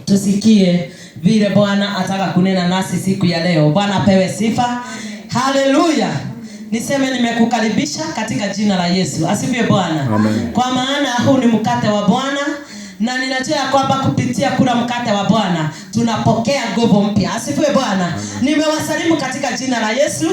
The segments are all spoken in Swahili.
Tusikie vile Bwana ataka kunena nasi siku ya leo. Bwana apewe sifa. Haleluya. Niseme nimekukaribisha katika jina la Yesu. Asifiwe Bwana. Kwa maana huu ni mkate wa Bwana, na ninajua kwamba kupitia kula mkate wa Bwana tunapokea nguvu mpya. Asifiwe Bwana. Nimewasalimu katika jina la Yesu.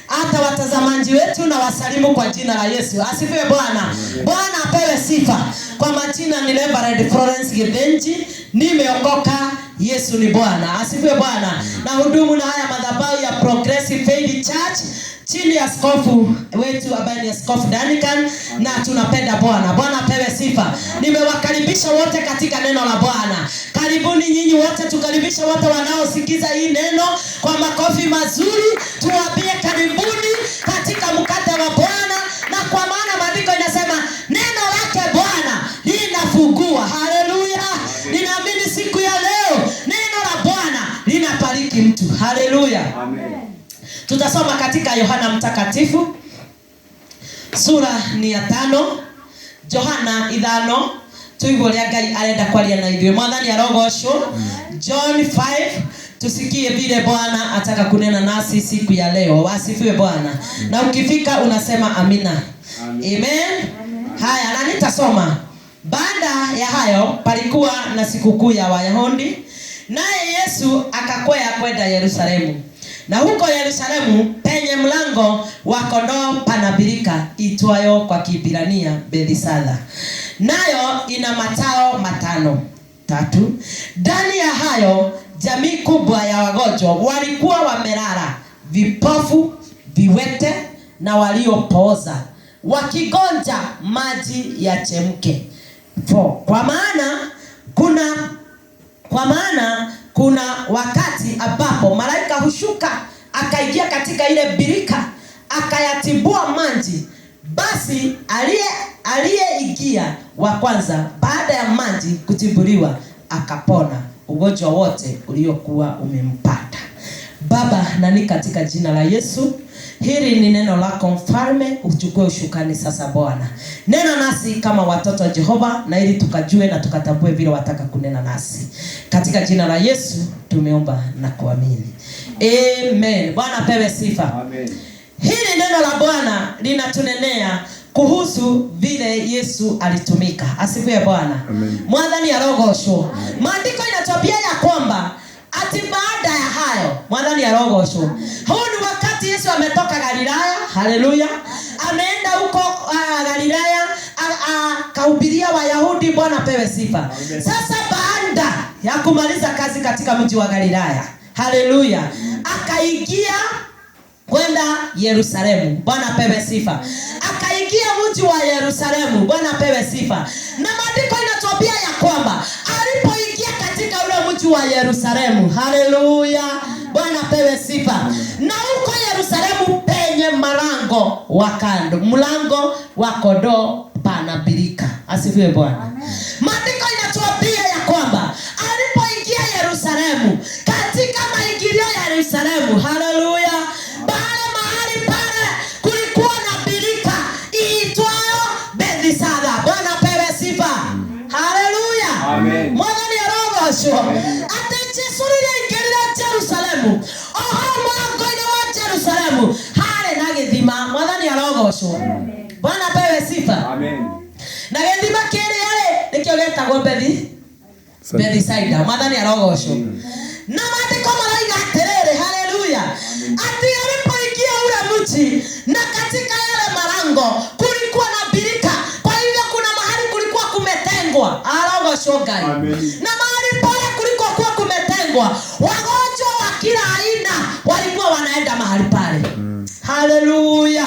Hata watazamaji wetu na wasalimu kwa jina la Yesu. Asifiwe Bwana. Bwana apewe sifa. Kwa majina ni Reverend Florence Gidenji. Nimeokoka. Yesu ni Bwana. Asifiwe Bwana. Na hudumu na haya madhabahu ya Progressive Faith Church chini ya askofu wetu ambaye ni Askofu Danican, na tunapenda Bwana. Bwana apewe sifa. Nimewakaribisha wote katika neno la Bwana. Karibuni nyinyi wote, tukaribisha wote wanaosikiza hii neno kwa makofi mazuri. Tuwaambie karibuni katika mkate wa Bwana, na kwa maana maandiko inasema neno lake Bwana linafungua. Haleluya. Ninaamini siku ya leo neno la Bwana linabariki mtu. Haleluya. Amen. Tutasoma katika Yohana Mtakatifu sura ni ya 5. Yohana 5 tuigoria Ngai arenda kwaria na ithuĩ. Mwathani arogocwo. John 5. Tusikie vile Bwana ataka kunena nasi siku ya leo. Asifiwe Bwana. Na ukifika unasema amina. Amen. Haya, na nitasoma. Baada ya hayo palikuwa na sikukuu ya Wayahudi, naye Yesu akakwea kwenda Yerusalemu. Na huko Yerusalemu penye mlango wa kondoo pana birika itwayo kwa Kiebrania Bethesda. Nayo ina matao 3. Ndani ya hayo jamii kubwa ya wagonjwa walikuwa wamelala, vipofu, viwete na waliopooza, wakigonja maji yachemke. Kwa maana kuna wakati ambapo malaika hushuka akaingia katika ile birika akayatibua maji. Basi aliyeingia wa kwanza baada ya maji kutibuliwa akapona ugonjwa wote uliokuwa umempata. Baba, nani katika jina la Yesu, hili ni neno lako mfalme, uchukue ushukani sasa Bwana. Nena nasi kama watoto wa Jehova, na ili tukajue na tukatambue vile wataka kunena nasi. Katika jina la Yesu tumeomba na kuamini. Amen. Bwana pewe sifa. Amen. Hili neno la Bwana linatunenea kuhusu vile Yesu alitumika. Asifiwe Bwana. Mwathani arogocwo. Maandiko inatuambia ya kwamba ati baada ya hayo, Mwathani arogocwo. Huu ni wakati Yesu ametoka Galilaya. Haleluya. Ameenda huko Galilaya akahubiria Wayahudi. Bwana pewe sifa. Sasa baada ya kumaliza kazi katika mji wa Galilaya, haleluya, akaingia kwenda Yerusalemu. Bwana pewe sifa. Akaingia mji wa Yerusalemu. Bwana pewe sifa. Na maandiko inatuambia ya kwamba alipoingia katika ule mji wa Yerusalemu, haleluya, Bwana pewe sifa. Na huko Yerusalemu penye mlango wa kando, mlango wa kondoo pana birika. Asifiwe Bwana. Maandiko inatuambia ya kwamba alipoingia Yerusalemu, katika maingilio ya Yerusalemu, haleluya, mahali pale kulikuwa na birika iitwayo Bethesda. Bwana pewe sifa. Haleluya. Amen. Mwathani arogocwo. Ati Yesu aliingia Yerusalemu. Mlango-ini wa Yerusalemu hali na githima. Mwathani arogocwo. Bwana pewe sifa. Amen. Na githima kile yale nikio getagwo Bethesda. Mwathani arogocwo. Na maandiko maraiga atiriri, haleluya, ati alipoingia ule mji na katika yale malango kulikuwa na birika. Kwa hivyo kuna mahali kulikuwa kumetengwa. Arogocwo Ngai. Na mahali pale kulikuwa kumetengwa, wagonjwa wa kila aina walikuwa wanaenda mahali pale. Haleluya.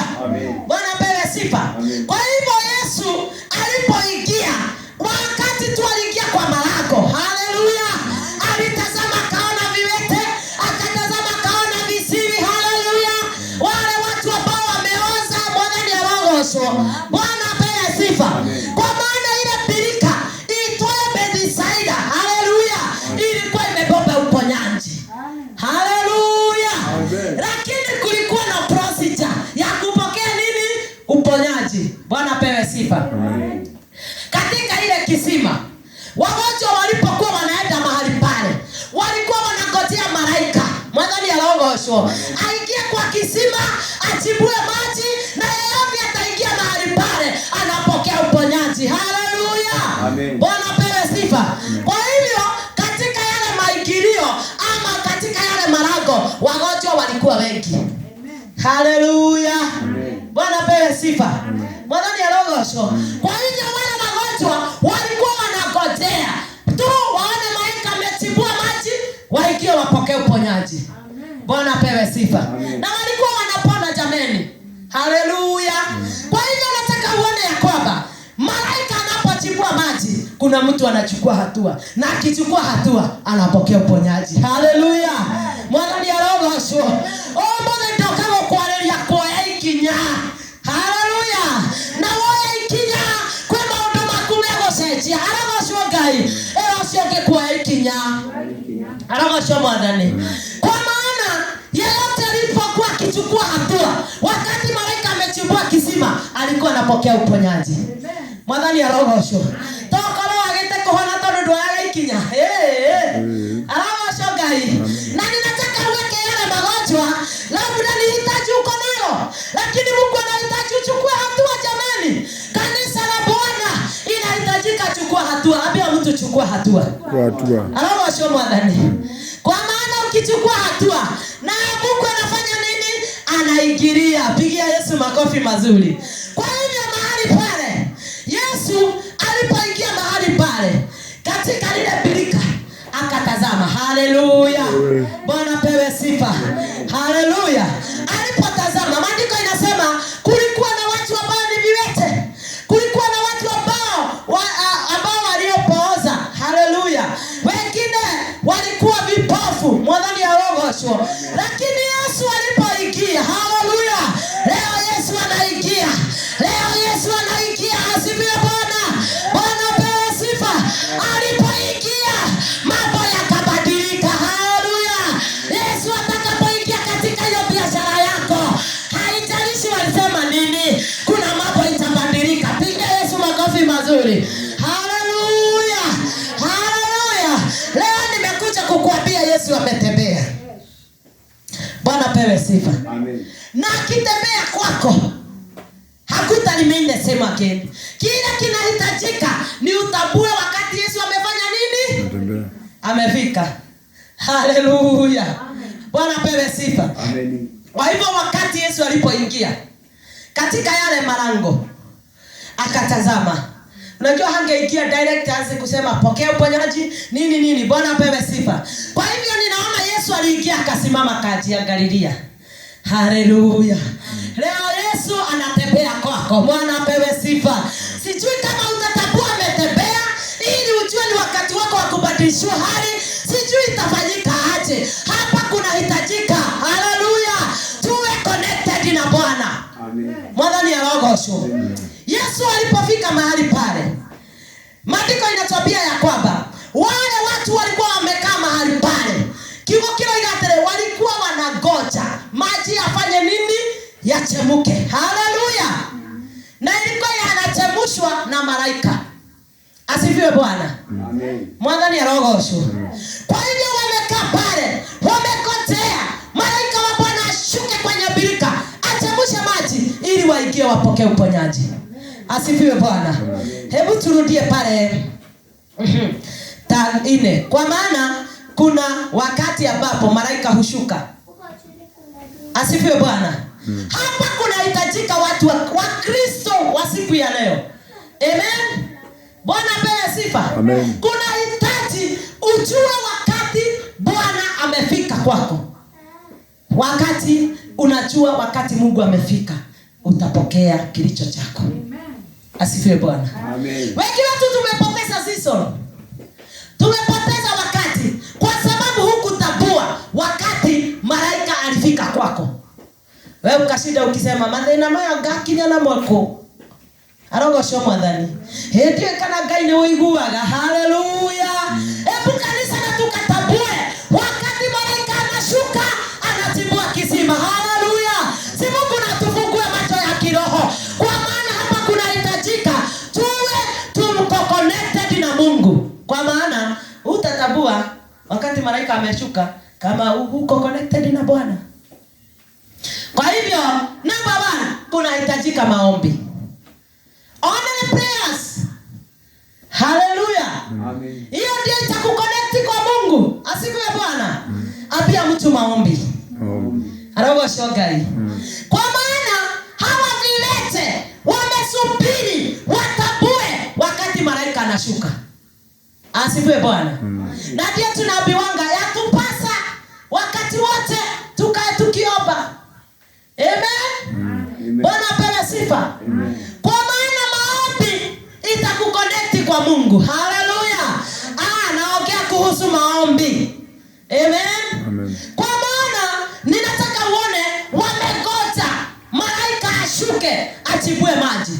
Bwana pewe sifa. Kwa hivyo Yesu alipoingia, wakati tu aliingia kwa malango, haleluya, alitazama kaona viwete, akatazama kaona visiwi, haleluya, wale watu ambao wameoza. Mwathani arogocwo. Bwana pewe sifa. Kwa maana ile birika iitwayo Bethesda, haleluya, ilikuwa imebeba uponyaji. Haleluya. Lakini kulikuwa na procedure ya kupokea nini? Uponyaji. Bwana pewe sifa. Katika ile kisima wagonjwa walipokuwa roho. Aingie kwa kisima, achibue maji, na yeyote ataingia mahali pale anapokea uponyaji. Haleluya. Amen. Bwana pewe sifa. Kwa hivyo katika yale maingilio ama katika yale malango wagonjwa walikuwa wengi. Haleluya. Bwana pewe sifa. Mwadhani ya roho. Kwa hivyo wale wagonjwa walikuwa wanangojea tu waone malaika amechibua maji waingie wapokee uponyaji. Bwana pewe sifa. Na walikuwa wanapona jameni. Haleluya. Kwa hivyo nataka uone ya kwamba malaika anapochibua maji kuna mtu anachukua hatua, na akichukua hatua anapokea uponyaji. Haleluya. Mwadhani ya roho. Mbona nitoka kwa leli ya kwa ikinya. Haleluya. Na wewe ikinya kwa maondo makulego seji. Haleluya gai. Sioke kwa ikinya. Haleluya mwadhani. Kwa maana yeyote alipokuwa akichukua hatua wakati malaika amechibua kisima alikuwa anapokea uponyaji. Mwadhani ya roho. Toka roho agete kuhona tondo ndwaya ikinya. Haleluya gai. Na ninataka uweke yale magonjwa labda nihitaji uko nalo, lakini Mungu anahitaji uchukue hatua jamani. Kanisa la Bwana inahitajika chukua hatua. Ambia mtu chukua hatua. Haleluya mwadhani. Kwa maana ukichukua hatua na Mungu anafanya nini? Anaingilia. Pigia Yesu makofi mazuri. Kwa hivyo mahali pale Yesu alipoingia mahali pale katika lile birika akatazama. Haleluya. Bwana pewe sifa. Haleluya. Alipotazama maandiko inasema kulikuwa na watu ambao ni viwete. Kulikuwa na watu ambao waliopooza. Haleluya. Wengine walikuwa vipofu. Mwadhani ya roho. Lakini Yesu alipoingia. Haleluya. Leo Yesu anaingia. Leo Yesu anaingia. Asifiwe Bwana. Bwana pewe sifa. Alipoingia mambo yakabadilika. Haleluya. Yesu atakapoingia katika hiyo biashara yako, haijalishi walisema nini, kuna mambo itabadilika. Piga Yesu makofi mazuri. Haleluya. Haleluya. Leo nimekuja kukuambia Yesu ametembea. Bwana pewe sifa. Amen. Na akitembea kwako hakutalimende sema again. Kile kinahitajika ni utambue wakati Yesu amefanya nini? Amefika. Haleluya. Bwana pewe sifa. Amen. Kwa hivyo wakati Yesu alipoingia katika yale malango akatazama. Unajua hangeingia direct aanze kusema pokea uponyaji nini. Bwana pewe sifa. Kwa hivyo ninaona Yesu aliingia akasimama kati ya Galilaya. Haleluya. Leo Yesu anatembea kwako. Bwana pewe sifa. Sijui kama utatambua ametembea ili ujue ni wakati wako wa kubadilishwa hali. Sijui itafanyika aje. Hapa kunahitajika. Haleluya. Tuwe connected na Bwana. Amen. Mwadhani ya roho. Yesu alipofika mahali pale, maandiko inatuambia ya kwamba wale watu walikuwa wamekaa mahali pale. Kigo kilo igatele walikuwa wanagoja maji afanye nini? Yachemuke. Haleluya. Na ilikuwa yanachemushwa na malaika. Asifiwe Bwana. Amen. Mwadhani ya roho. Kwa hivyo wamekaa pale, wamekojea malaika wa Bwana ashuke kwenye birika, achemushe maji ili waingie wapokee uponyaji. Asifiwe Bwana. Hebu turudie pale 4. Kwa maana kuna wakati ambapo malaika hushuka. Asifiwe Bwana. Hapa kunahitajika watu wa Kristo wa siku ya leo. Amen. Bwana pewe sifa. Amen. Kunahitaji ujue wakati Bwana amefika kwako. Wakati unajua wakati Mungu amefika, utapokea kilicho chako. Asifiwe Bwana. Amen. Wengi wetu tumepoteza season. Tumepoteza wakati kwa sababu hukutambua wakati malaika alifika kwako. Wewe ukashinda ukisema mathina maya ngakinya na mwako. Arogosho mwathani. Hĩndĩ kana Ngai nĩ ũiguaga. Haleluya. Hebu kanisa na tukatambue wakati malaika anashuka anatibua kisima. Haleluya. Si Mungu natufungue macho ya kiroho. Kwa maana hapa kunahitajika tuwe connected na Mungu. Kwa maana utatambua wakati malaika ameshuka kama uko connected na Bwana. hivyo number 1 kunahitajika maombi. Only prayers. Hallelujah. Amen. Hiyo ndio itakuconnect kwa Mungu. Asifiwe Bwana. Apia mtu maombi. Arogo shogai. Kwa maana hawa vilete wamesubiri watabue wakati malaika anashuka. Asifiwe Bwana. Na ndio tunaambiwanga yatupasa wakati wote tukae tukiomba. Amen. Bwana apewe sifa. Kwa maana maombi itakuconnect kwa Mungu. Hallelujah. Naongea kuhusu maombi. Amen. Kwa maana ninataka uone wamegoja malaika ashuke achibue maji.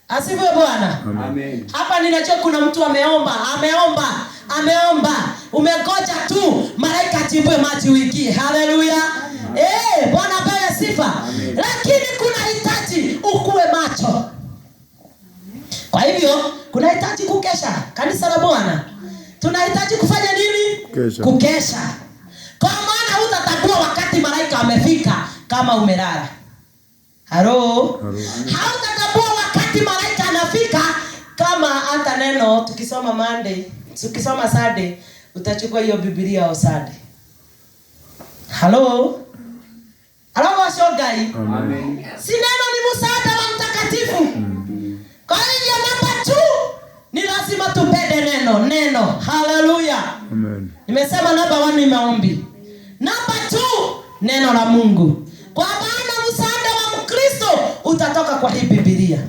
Asifiwe Bwana. Amen. Hapa ninajua kuna mtu ameomba. Umegoja tu malaika achibue maji uingie. Hallelujah. Bwana apewe sifa. Lakini kuna hitaji ukue macho. Kwa hivyo kuna hitaji kukesha. Kanisa la Bwana, tunahitaji kufanya nini? Kukesha. Kwa maana hutatambua wakati malaika amefika kama umelala. Hautatambua wakati malaika anafika kama hata neno tukisoma Monday, tukisoma Sunday, utachukua hiyo Biblia au Sunday. Washogai. Amen. Si neno ni msaada wa mtakatifu. Kwa hiyo namba 2 ni lazima tupende neno. Hallelujah. Amen. Nimesema namba 1 ni maombi. Namba 2 neno la Mungu. Kwa maana msaada wa Mkristo utatoka kwa hii Biblia.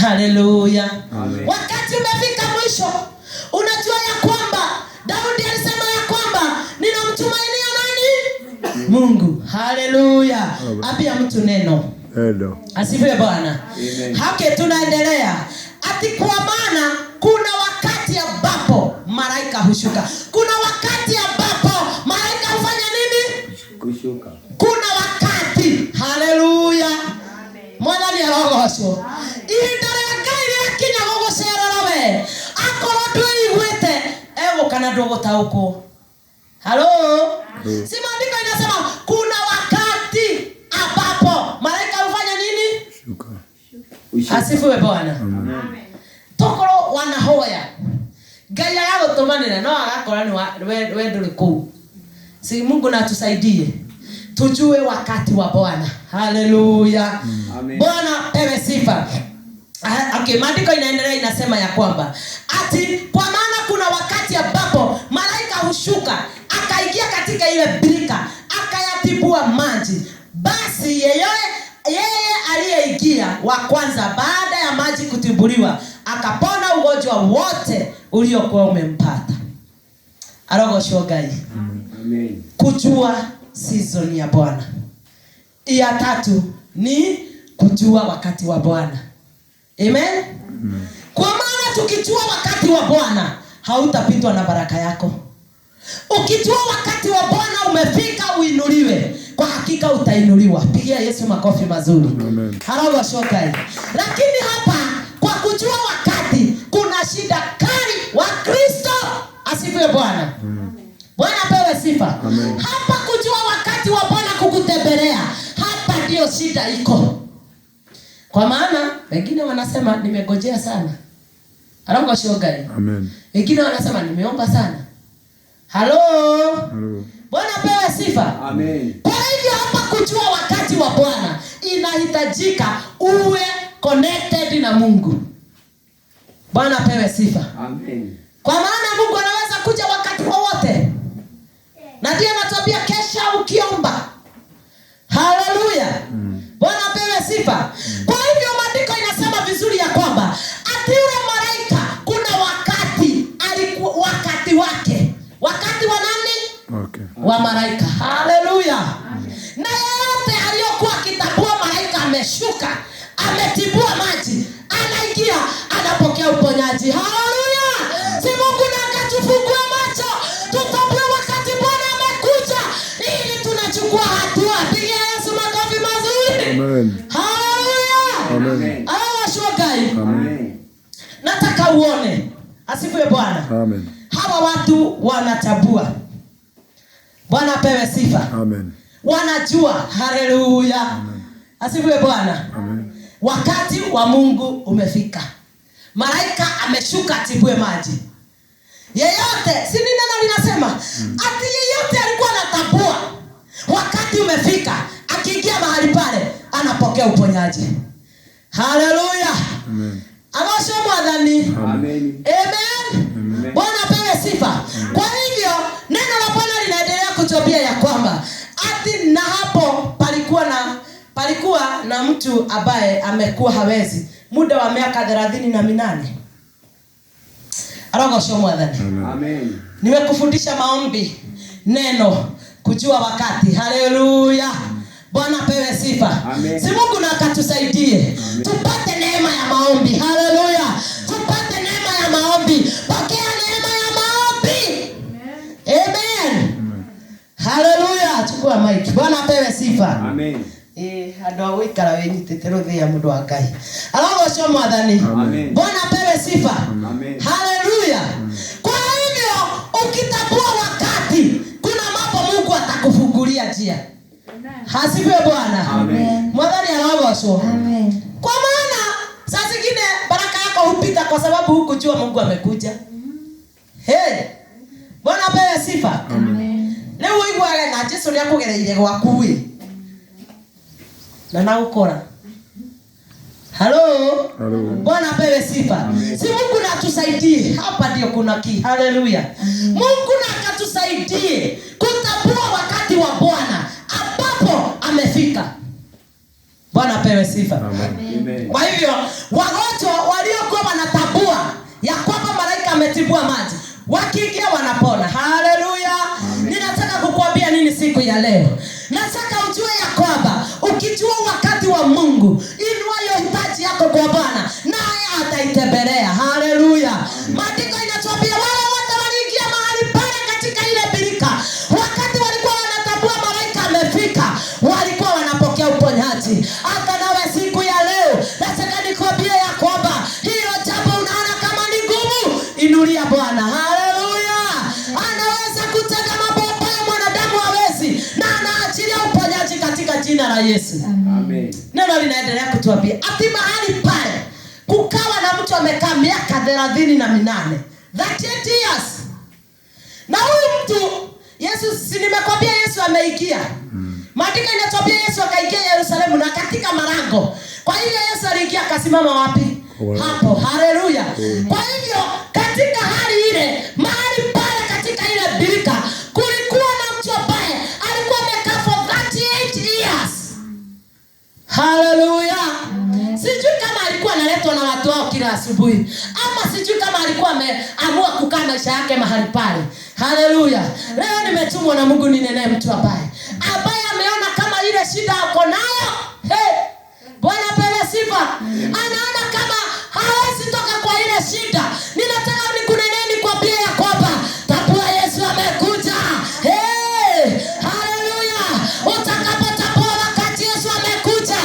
Hallelujah. Wakati umefika mwisho, unajua ya kwamba Daudi alisema ya kwamba ninamtumainia nani? Mungu. Hallelujah. Apia mtu neno. Asifiwe Bwana. Hake tunaendelea. Ati kwa maana kuna wakati ambapo malaika hushuka. Kuna wakati ambapo malaika hufanya nini? Kushuka. Kuna wakati. Hallelujah. Mwana ni arogosho. Indare gaire kinya gogosera nawe. Akoro tuigwete. Ewo kana ndogota huko. Halo? Si maandiko inasema kuna wakati ambapo malaika hufanya nini? Shuka. Asifiwe Bwana. Amen. Tokoro wanahoya. Gaya yao tomanira no agakora ni wewe nduri kuu. Si Mungu na tusaidie. Tujue wakati wa Bwana. Hallelujah. Bwana pewe sifa. Maandiko inaendelea inasema ya kwamba ati kwa maana kuna wakati ambapo malaika hushuka akaingia katika ile birika akayatibua maji. Basi yeye aliyeingia wa kwanza baada ya maji kutibuliwa akapona ugonjwa wote uliokuwa umempata. Arogo shogai. Amen. Kujua season ya Bwana. Ya 3 ni kujua wakati wa Bwana. Amen. Kwa maana tukijua wakati wa Bwana hautapitwa na baraka yako. Ukijua wakati wa Bwana umefika uinuliwe, kwa hakika utainuliwa. Pigia Yesu makofi mazuri. Amen. Harawa shokai. Lakini hapa kwa kujua wakati kuna shida kali wa Kristo. Asifiwe Bwana. Bwana apewe sifa. Amen. Hapa kujua wakati wa Bwana kukutembelea, hapa ndio shida iko. Kwa maana wengine wanasema nimegojea sana. Harawa shokai. Amen. Wengine wanasema nimeomba sana. Halo. Bwana apewe sifa. Amen. Kwa hivyo hapa kujua wakati wa Bwana inahitajika uwe connected na Mungu. Bwana apewe sifa. Amen. Kwa maana Mungu anaweza kuja wakati wowote. Na ndiye anatuambia kesha ukiomba. Haleluya. Bwana apewe sifa. Kwa hivyo maandiko inasema vizuri ya kwamba ati yule malaika kuna wakati alikuwa wakati wake. Wakati wa nani? Okay. Wa malaika. Haleluya. Na yeyote aliyokuwa akitabua malaika ameshuka, ametibua maji, anaingia, anapokea uponyaji. Haleluya. Si Mungu na akatufungue macho, tutambue wakati Bwana amekuja ili tunachukua hatua. Pigia Yesu makofi mazuri. Amen. Haleluya. Amen. Shogai. Amen. Nataka uone. Asifiwe Bwana. Amen. Hawa watu wanatabua. Bwana apewe sifa. Amen. wanajua. Haleluya. Asifiwe Bwana. Amen. Wakati wa Mungu umefika. Malaika ameshuka atibue maji. Yeyote, si nini neno linasema? Ati yeyote alikuwa anatabua, wakati umefika, akiingia mahali pale anapokea uponyaji. Haleluya. Amen. Amosho mwadhani. Amen. Amen. Bwana apewe sifa. Kwa hivyo neno la Bwana linaendelea kutuambia ya kwamba ati na hapo palikuwa na mtu ambaye amekuwa hawezi muda wa miaka 38. Arogosho mwadhani. Amen. Nimekufundisha maombi, neno, kujua wakati. Haleluya. Bwana apewe sifa. Amen. Si Mungu na akatusaidie. Tupate neema ya maombi. Haleluya. Tupate neema ya maombi. Pokea neema ya maombi. Amen. Haleluya. Chukua mic. Bwana apewe sifa. Amen. Andũ a gũikara wĩnyitĩte rũthĩa mũndũ wa Ngai. Arogocwo mwathani. Amen. Bwana apewe sifa. Amen. Haleluya. Kwa hivyo ukitambua wakati, kuna mambo Mungu atakufungulia njia. Hasifiwe Bwana. Amen. Mwathani arogocwo. Amen. Kwa maana saa zingine baraka yako hupita kwa sababu hukujua Mungu amekuja. Hey. Bwana apewe sifa. Amen. Leo uiguage na Jesu nĩakũgereire gwaku ĩ. Na ukora. Halo. Bwana apewe sifa. Si Mungu na atusaidie. Hapa ndio kuna haleluya. Mungu na akatusaidie kutambua wakati wa Bwana ambapo amefika. Bwana apewe sifa. Amen. Kwa hivyo wagonjwa waliokuwa wanatambua ya kwamba malaika ametibua maji, wakiingia wanapona. Haleluya. Ninataka kukuambia nini siku ya leo? Nataka ujue ya kwamba ukijua wakati wa Mungu, inua hiyo hitaji yako kwa Bwana, naye ataitembelea. Haleluya. Maandiko inatuambia wale wote waliingia mahali pale katika ile birika, wakati walikuwa wanatambua malaika amefika, walikuwa wanapokea uponyaji. Hata nawe siku ya leo nataka nikwambie ya kwamba hilo jambo unaona kama ni ngumu, inulia Bwana. Haleluya. Anaweza kutenda mambo ambayo mwanadamu hawezi, na anaachilia uponyaji katika jina la Yesu. Amen. Neno linaendelea kutuambia ati mahali pale kukawa na mtu amekaa miaka 38. 38 years. Na huyu mtu Yesu, si nimekwambia Yesu ameingia. Maandiko inatuambia Yesu akaingia Yerusalemu na katika malango. Kwa hiyo Yesu aliingia akasimama wapi? Hapo. Haleluya. Kwa hivyo katika hali ile, mahali pale katika ile birika, kulikuwa na mtu ambaye alikuwa amekaa for 38 years. Haleluya. Sijui kama alikuwa analetwa na watu wao kila asubuhi, ama sijui kama alikuwa ameamua kukaa maisha yake mahali pale. Haleluya. Leo nimetumwa na Mungu ninene mtu ambaye ameona kama ile shida ako nayo. Hey. Bwana apewe sifa. Anaona kama hawezi toka kwa ile shida. Ninataka nikuneneni kwa bia ya kwamba tambua Yesu amekuja. Hey. Haleluya. Utakapotambua wakati Yesu amekuja,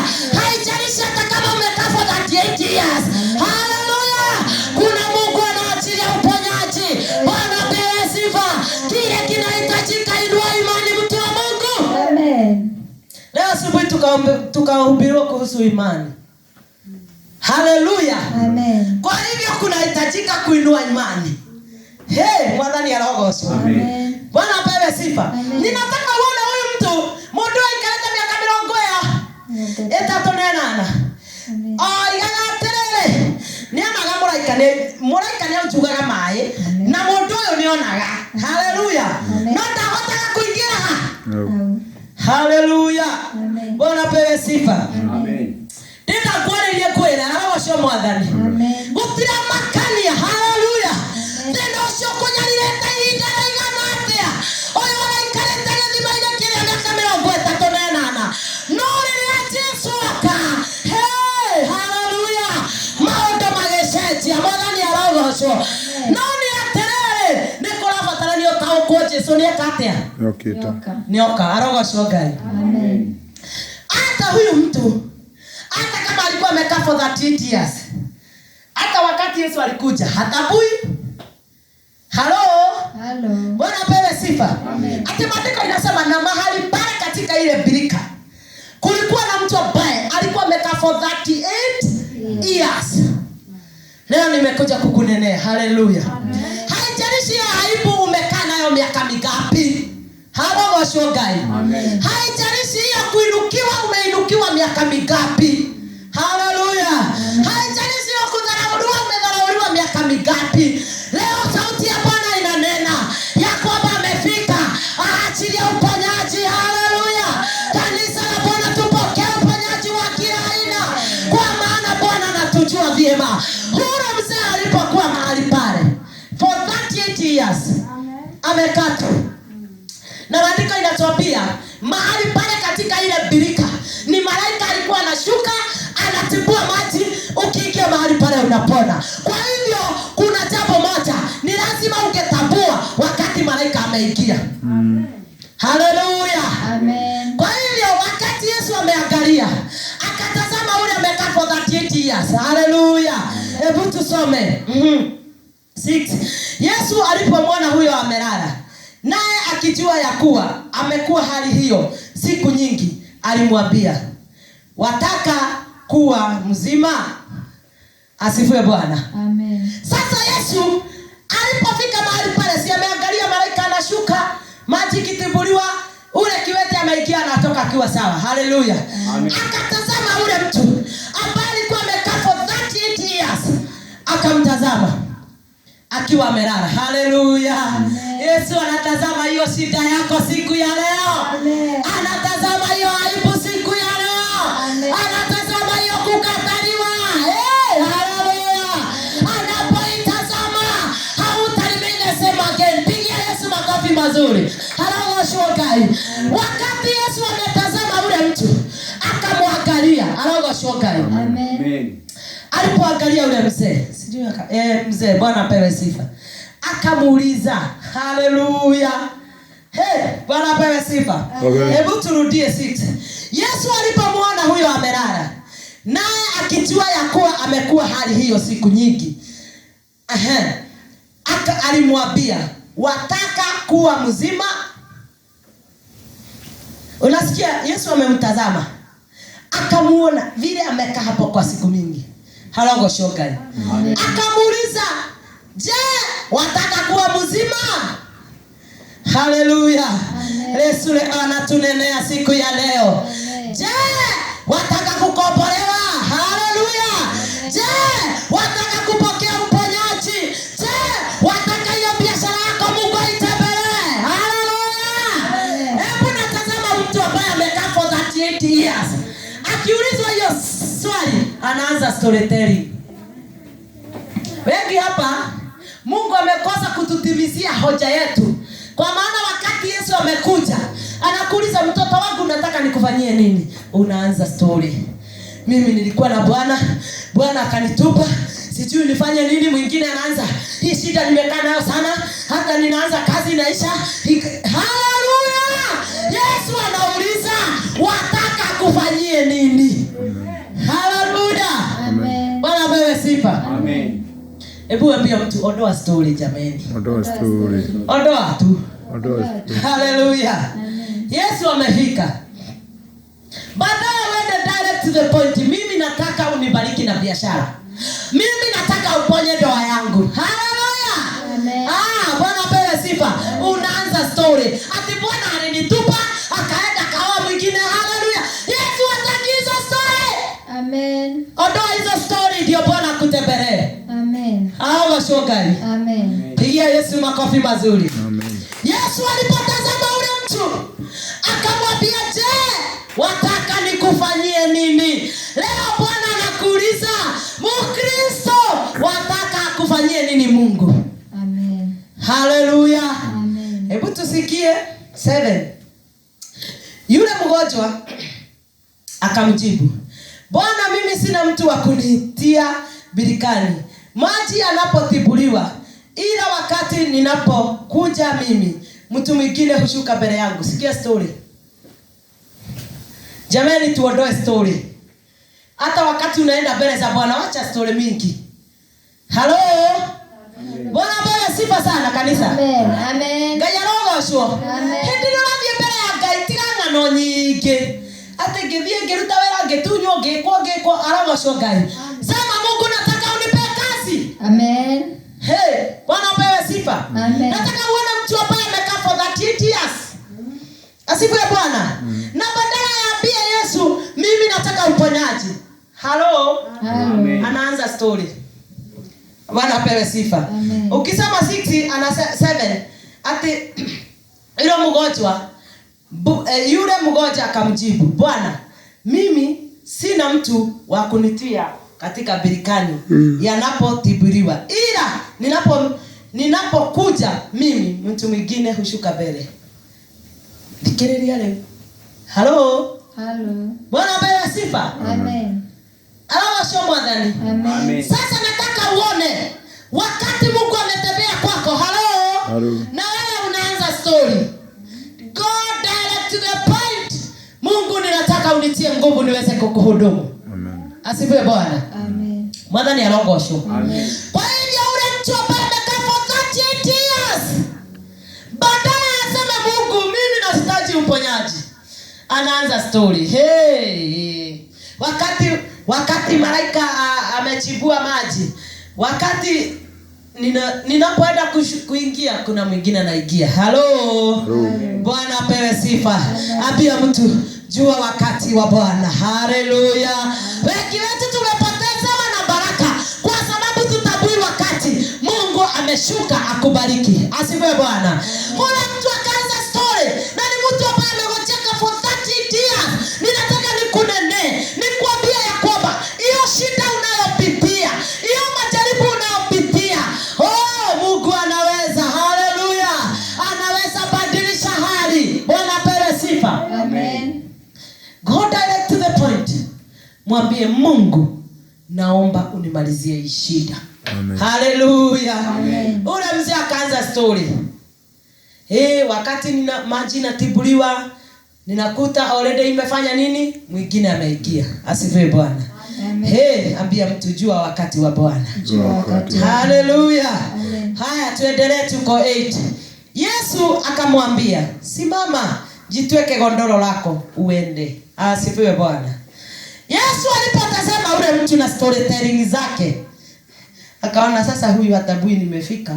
haijalishi hata kama umekaa for 38 years. Haleluya. Kuna Mungu anaachilia uponyaji. Bwana apewe sifa. Kile kinahitajika, inua imani mtu wa Mungu. Amen. Leo asubuhi tukahubiriwa kuhusu imani. Haleluya. Amen. Kwa hivyo kunahitajika kuinua imani. Hey, mwadhani arogocwo. Amen. Bwana apewe sifa. Amen. Ninataka uone huyu mtu, mundu aikarete miaka 38. Amen. Igaterere. Nĩonaga mũraika nĩaujugaga maĩ, na mũndũ ũyũ nĩonaga. Haleluya. Amen. No ndahotaga kũingĩra. Amen. Haleluya. Amen. Bwana apewe sifa. Amen. Ndĩrakwarĩria kwĩra arogocwo mwathani. Amen. Gũtira makania. Haleluya. Thĩna ũcio kũnyarĩte ihinda rĩigana atĩa, ũyũ ũraikarĩte gĩthima-inĩ kĩrĩa mĩaka 38. No rĩrĩa Jesũ oka, hey, haleluya, maũndũ magĩcenjia. Mwathani arogocwo. No nĩ atĩrĩrĩ, nĩ kũrabatarania ũtaũkwo Jesũ nĩeka atĩa? Nĩoka. Arogocwo Ngai. Amen. Hata huyu mtu, hata kama alikuwa amekaa for 38 years, hata wakati Yesu alikuja hatambui. Halo. Hello. Bwana apewe sifa. Amen. Ati maandiko inasema na mahali pale katika katika ile birika, kulikuwa na mtu ambaye alikuwa amekaa for 38 years. Leo nimekuja kukunenea. Haleluya. Haijalishi ya aibu umekaa nayo miaka mingapi. Hawa shogai. Haijalishi ya kuinukiwa umeinukiwa miaka mingapi. Haleluya. Haijalishi ya kudharauliwa umedharauliwa miaka mingapi. Leo sauti ya Bwana inanena ya kwamba amefika aachilie uponyaji. Haleluya. Kanisa la Bwana tupokee uponyaji wa kila aina, kwa maana Bwana anatujua vyema. Huyo mzee alipokuwa mahali pale for 38 years amekaa tu. Na maandiko inatuambia mahali pale katika ile birika ni malaika alikuwa anashuka anatibua maji, ukiingia mahali pale unapona. Kwa hivyo kuna jambo moja ni lazima ungetambua wakati malaika ameingia. Haleluya. Amen. Kwa hivyo wakati Yesu ameangalia akatazama ule amekaa for 38 years. Haleluya. Hebu tusome 6. Yesu alipomwona huyo amelala, naye akijua ya kuwa amekuwa hali hiyo siku nyingi, alimwambia, wataka kuwa mzima? Asifiwe Bwana. Amen. Sasa Yesu alipofika mahali pale, si ameangalia malaika anashuka, maji kitibuliwa, ule kiwete ameingia anatoka akiwa sawa. Haleluya. Akatazama ule mtu ambaye alikuwa amekaa for 38 years, akamtazama akiwa amelala. Haleluya. Yesu anatazama hiyo shida yako siku ya leo. Amen. Anatazama hiyo aibu siku ya leo. Amen. Anatazama hiyo kukataliwa. Haleluya. Anapoitazama hautalimenya sema again. Pigia Yesu makofi mazuri. Haleluya shogai. Wakati Yesu ametazama ule mtu akamwangalia. Haleluya shogai. Amen. Alipoangalia ule mzee, sijui mzee, Bwana apewe sifa, akamuuliza. Haleluya. Bwana apewe sifa. Hebu turudie 6. Yesu alipomwona huyo amelala, naye akijua ya kuwa amekuwa hali hiyo siku nyingi, alimwambia, wataka kuwa mzima? Unasikia, Yesu amemtazama akamuona vile amekaa hapo kwa siku mingi. Halago shogai. Akamuuliza, je, wataka kuwa mzima? Haleluya. Yesu leo anatunenea siku ya leo. Je, wataka kukombolewa? Haleluya. Je, wataka kupokea uponyaji? Je, wataka hiyo biashara yako Mungu aitembelee? Haleluya. Hebu natazama mtu ambaye amekaa for 38 years. Akiulizwa hiyo swali anaanza storytelling. Wengi hapa Mungu amekosa kututimizia hoja yetu. Kwa maana wakati Yesu amekuja, anakuuliza, mtoto wangu unataka nikufanyie nini? Unaanza story. Mimi nilikuwa na Bwana akanitupa, sijui nifanye nini. Mwingine anaanza, hii shida nimekaa nayo sana, hata ninaanza kazi inaisha. Haleluya! Yesu anauliza, wataka kufanyie nini? Haleluya. Amen. Bwana apewe sifa. Amen. Hebu ambia mtu, ondoa story jameni. Ondoa story. Ondoa tu. Ondoa story. Haleluya. Yesu amefika. Baadaye wende direct to the point. Mimi nataka unibariki na biashara. Mimi nataka uponye ndoa yangu. Haleluya. Amen. Bwana apewe sifa. Unaanza story. Ati Bwana alinitupa akaenda kaoa mwingine. Haleluya. Yesu hataki hizo story. Amen. Ondoa hizo story ndio Bwana akutembelee. Amen. Shogai. Amen. Pigia Yesu makofi mazuri. Amen. Yesu alipotazama ule mtu akamwambia, je, wataka nikufanyie nini? Leo Bwana anakuuliza, Mkristo, wataka kufanyie nini Mungu? Amen. Haleluya. Amen. Hebu tusikie 7. Yule mgonjwa akamjibu, Bwana, mimi sina mtu wa kunitia birikani maji yanapotibuliwa, ila wakati ninapokuja mimi, mtu mwingine hushuka mbele yangu. Sikia story. Jamani, tuondoe story. Hata wakati unaenda mbele za Bwana, wacha story mingi. Halo? Bwana bwana sifa sana kanisa. Amen. Amen. Gaya rogo sho. Amen. Hindi ndio mbele ya gai tigana ngano nyingi ati ngithie ngiruta wera ngitunywo ngikwo aragocwo Ngai. Sema Mungu, nataka unipe kazi. Amen. Hey, Bwana apewe sifa. Amen. Nataka uone mtu ambaye amekaa for 38 years. Asifiwe Bwana. Na badala ya ambie Yesu, mimi nataka uponyaji. Hello. Amen. Anaanza story. Bwana apewe sifa. Amen. Ukisema 6 ana 7 ati yule mgonjwa yule mgonjwa akamjibu, Bwana, mimi sina mtu wa kunitia katika birikani yanapotibiriwa, ila ninapokuja mimi mtu mwingine hushuka mbele. Fikiriria leo. Hello. Hello. Bwana apewe sifa. Amen. Alawasho mwadhani. Amen. Sasa nataka uone wakati Mungu ametembea kwako. Hello. Na wewe unaanza story. Go direct to the point. Mungu, ninataka unitie nguvu niweze kukuhudumu. Amen. Asifiwe Bwana. Amen. Mwadhani alongosho. Amen. Kwa hivyo ule mtu ambaye amekaa for 38 years, baadaye aseme Mungu, mimi nahitaji uponyaji. Anaanza story. Hey. Wakati malaika amechibua maji, wakati ninapoenda kuingia kuna mwingine anaingia. Hello. Bwana apewe sifa. Ambia mtu, jua wakati wa Bwana. Haleluya. Wengi wetu tumepotezewa na baraka kwa sababu tutabui wakati Mungu ameshuka akubariki. Asifiwe Bwana. Kuna mtu akaanza story na ni mtu ambaye amegojeka for 30 years. Ninataka nikunene, nikwambie ya kwamba hiyo shida unayopitia, hiyo majaribu unayopitia, Mungu anaweza. Haleluya. Anaweza badilisha hali. Bwana apewe sifa. Amen. Go direct to the point. Mwambie Mungu, naomba unimalizie hii shida. Haleluya. Ule mzee akaanza story. Wakati maji natibuliwa, ninakuta already imefanya nini? Mwingine ameingia. Asifiwe Bwana. Ambia mtu, jua wakati wa Bwana. Haleluya. Haya, tuendelee, tuko 8. Yesu akamwambia, simama, jitweke gondoro lako uende. Asifiwe Bwana. Yesu alipotazama ule mtu na storytelling zake, akaona sasa huyu hatabui nimefika.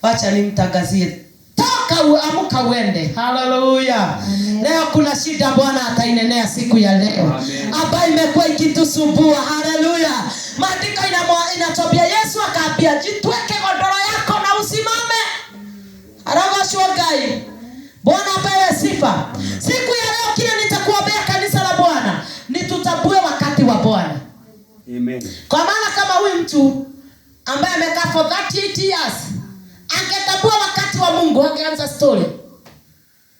Wacha nimtangazie, toka amka uende. Haleluya. Leo kuna shida Bwana atainenea siku ya leo ambayo imekuwa ikitusumbua. Haleluya. Maandiko inatobia, Yesu akaambia, jitweke godoro yako na usimame. Aragashwa Ngai. Bwana apewe sifa. Siku ya leo kile nitakuombea kanisa la Bwana, ni tutabue wakati wa Bwana. Amen. Kwa maana kama huyu mtu ambaye amekaa for 38 years angetabua wakati wa Mungu, angeanza story.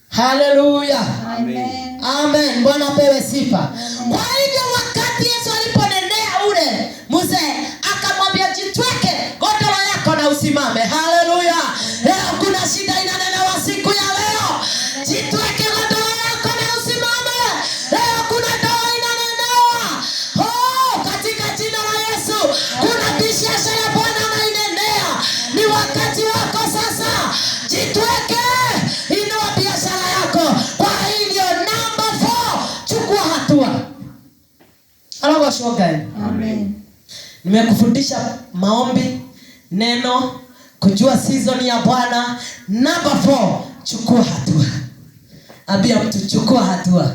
Haleluya. Amen. Amen. Bwana apewe sifa. Kwa hivyo wakati Yesu aliponenea ule mzee, akamwambia jitweke godoro yako na usimame. Haleluya. Leo kuna shida inanenewa siku ya leo. Jitweke godoro yako na usimame. Leo kuna dawa inanenewa. Katika jina la Yesu. Kuna bishasha ya Bwana inainenea. Ni wakati wako sasa. Jitweke. Inua biashara yako. Kwa hivyo number 4, chukua hatua. Alongo shoga. Amen. Nimekufundisha maombi, neno, kujua season ya Bwana. Number 4, chukua hatua. Ambia mtu, chukua hatua.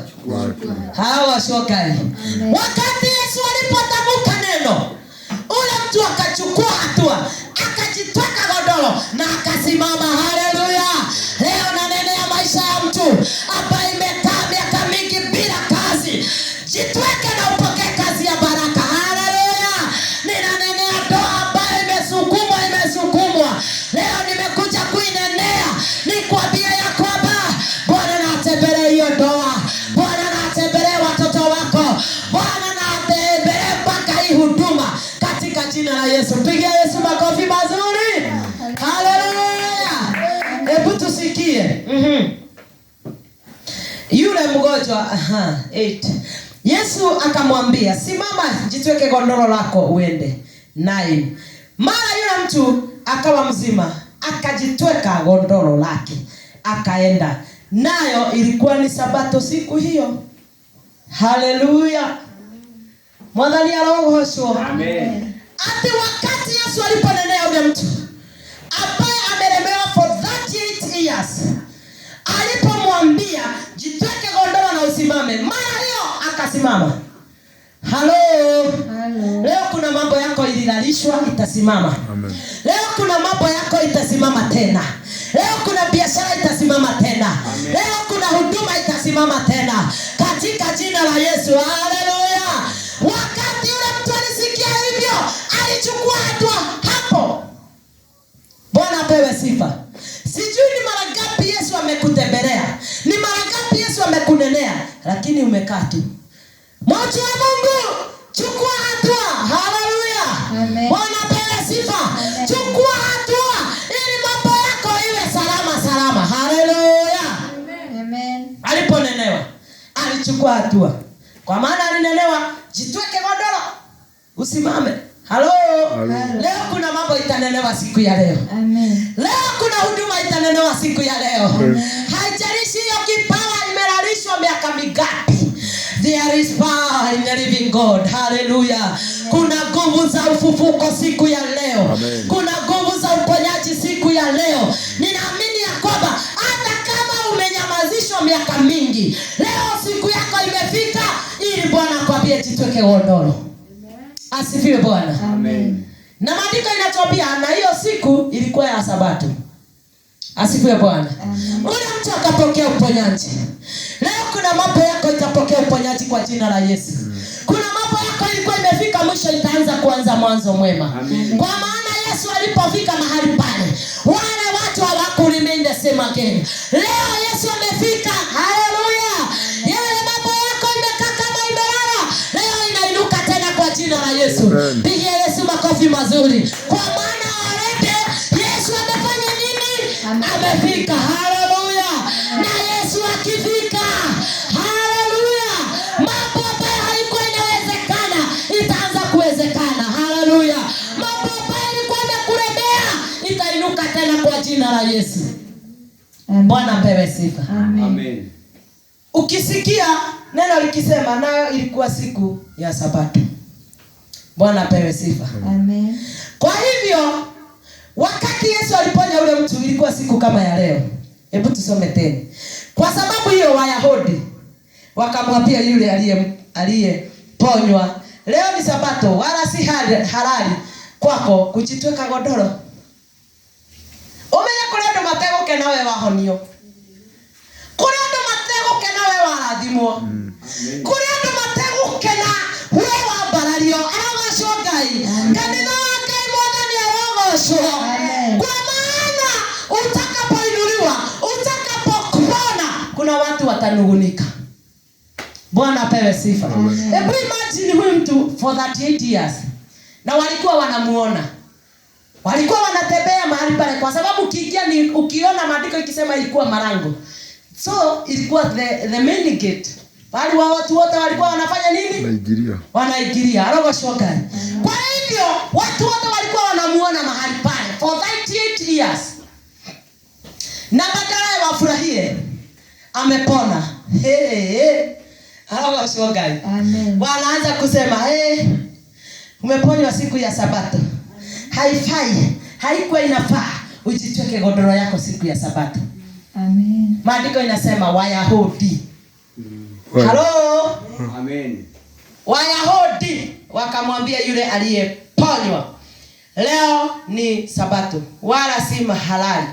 Hawa shoga. Wakati Yesu alipotamka neno, ule mtu akachukua hatua, akajitweka godoro na akasimama. Haleluya. Leo nanenea maisha ya mtu ambaye imekaa miaka mingi bila kazi. Jitweke na upokee kazi ya baraka. Haleluya. Ninanenea ndoa ambayo imesukumwa. Leo nimekuja kuinenea, nikwambia ya kwamba Bwana na atembelee hiyo ndoa. Bwana na atembelee watoto wako. Bwana na atembelee mpaka hii huduma katika jina la Yesu. Pigia Yesu makofi mazuri. Haleluya. Hebu tusikie. Yule mgonjwa 8. Yesu akamwambia, simama, jitweke gondoro lako uende. 9. Mara yule mtu akawa mzima, akajitweka gondoro lake, akaenda. nayo ilikuwa ni sabato siku hiyo. Haleluya. Mwadhani arohosho. Amen. Ati wakati Yesu aliponenea yule mtu ambaye amelemewa for 38 years, alipomwambia jitweke godoro na usimame, mara hiyo akasimama. Halo. Leo kuna mambo yako ililalishwa, itasimama. Amen. Leo kuna mambo yako itasimama tena. Leo kuna biashara itasimama tena. Amen. Leo kuna huduma itasimama tena katika jina la Yesu. Haleluya. Wakati yule mtu alisikia hivyo, alichukua hatua hapo. Bwana apewe sifa. Sijui ni mara ngapi Yesu amekutembelea, ni mara ngapi Yesu amekunenea, lakini umekaa tu. Mwache wa Mungu, chukua hatua. Haleluya. Amen. Bwana apewe sifa. Amen. Chukua hatua ili mambo yako iwe salama. Haleluya. Amen. Aliponenewa, alichukua hatua. Kwa maana alinenewa, jitweke godoro, usimame. Halo. Leo kuna mambo itanenewa siku ya leo. Amen. Leo kuna huduma itanenewa siku ya leo. Haijalishi hiyo kipawa imelalishwa miaka mingapi. There is power in the living God. Hallelujah. Kuna nguvu za ufufuko siku ya leo. Amen. Kuna nguvu za uponyaji siku ya leo. Ninaamini ya kwamba hata kama umenyamazishwa miaka mingi, leo siku yako imefika ili Bwana akwambie jitweke godoro. Asifiwe Bwana. Amen. Na maandiko inatuambia na hiyo siku ilikuwa ya Sabato. Asifiwe Bwana. Ule mtu akapokea uponyaji. Leo kuna mambo yako itapokea uponyaji kwa jina la Yesu. Kuna mambo yako ilikuwa imefika mwisho, itaanza kuanza mwanzo mwema. Amen. Kwa maana Yesu alipofika mahali pale, wale watu hawakuremain the same again. Leo Yesu amefika. Haleluya. Yale mambo yako imekaa kama imelala, leo inainuka tena kwa jina la Yesu. Amen. Pigia Yesu makofi mazuri. Kwa maana already Yesu amefanya nini? Amen. Amefika. Haleluya. Na Yesu akifika, haleluya, mambo ambayo haikuwa inawezekana itaanza kuwezekana. Haleluya. Mambo ambayo ilikuwa imekuremea itainuka tena kwa jina la Yesu. Amen. Bwana apewe sifa. Amen. Amen. Ukisikia neno likisema nayo ilikuwa siku ya Sabato. Bwana apewe sifa. Amen. Kwa hivyo wakati Yesu aliponya ule mtu ilikuwa siku kama ya leo. Hebu tusome tena. Kwa sababu hiyo Wayahudi wakamwambia yule aliyeponywa, leo ni Sabato, wala si halali kwako kujitweka godoro. Umenya kurendo matego kenawe wahonio. Kurendo matego kenawe warathimwo. Kurendo matego kena wewe wambarario aragocwo Ngai. Kanitha wa Ngai mwathani aragocwo. Amen. Kwa maana utakapoinuliwa, utakapopona, kuna watu watanugunika. Bwana apewe sifa. Hebu imagine huyu mtu for 38 years. Na walikuwa wanamuona. Walikuwa wanatembea mahali pale kwa sababu ukiingia ni ukiona maandiko ikisema ilikuwa malango. So ilikuwa the main gate. Bali watu wote walikuwa wanafanya nini? Naigiria. Wanaigiria. Arogo shoga. Kwa hivyo watu wote walikuwa wanamuona mahali pale for 38 years. Na badala wafurahie amepona. Arogo shoga. Amen. Wanaanza kusema umeponywa siku ya Sabato. Haifai, haikuwa inafaa ujitweke godoro yako siku ya Sabato. Amen. Maandiko inasema Wayahudi. Halo? Amen. Wayahudi wakamwambia yule aliyeponywa, leo ni Sabato, wala si halali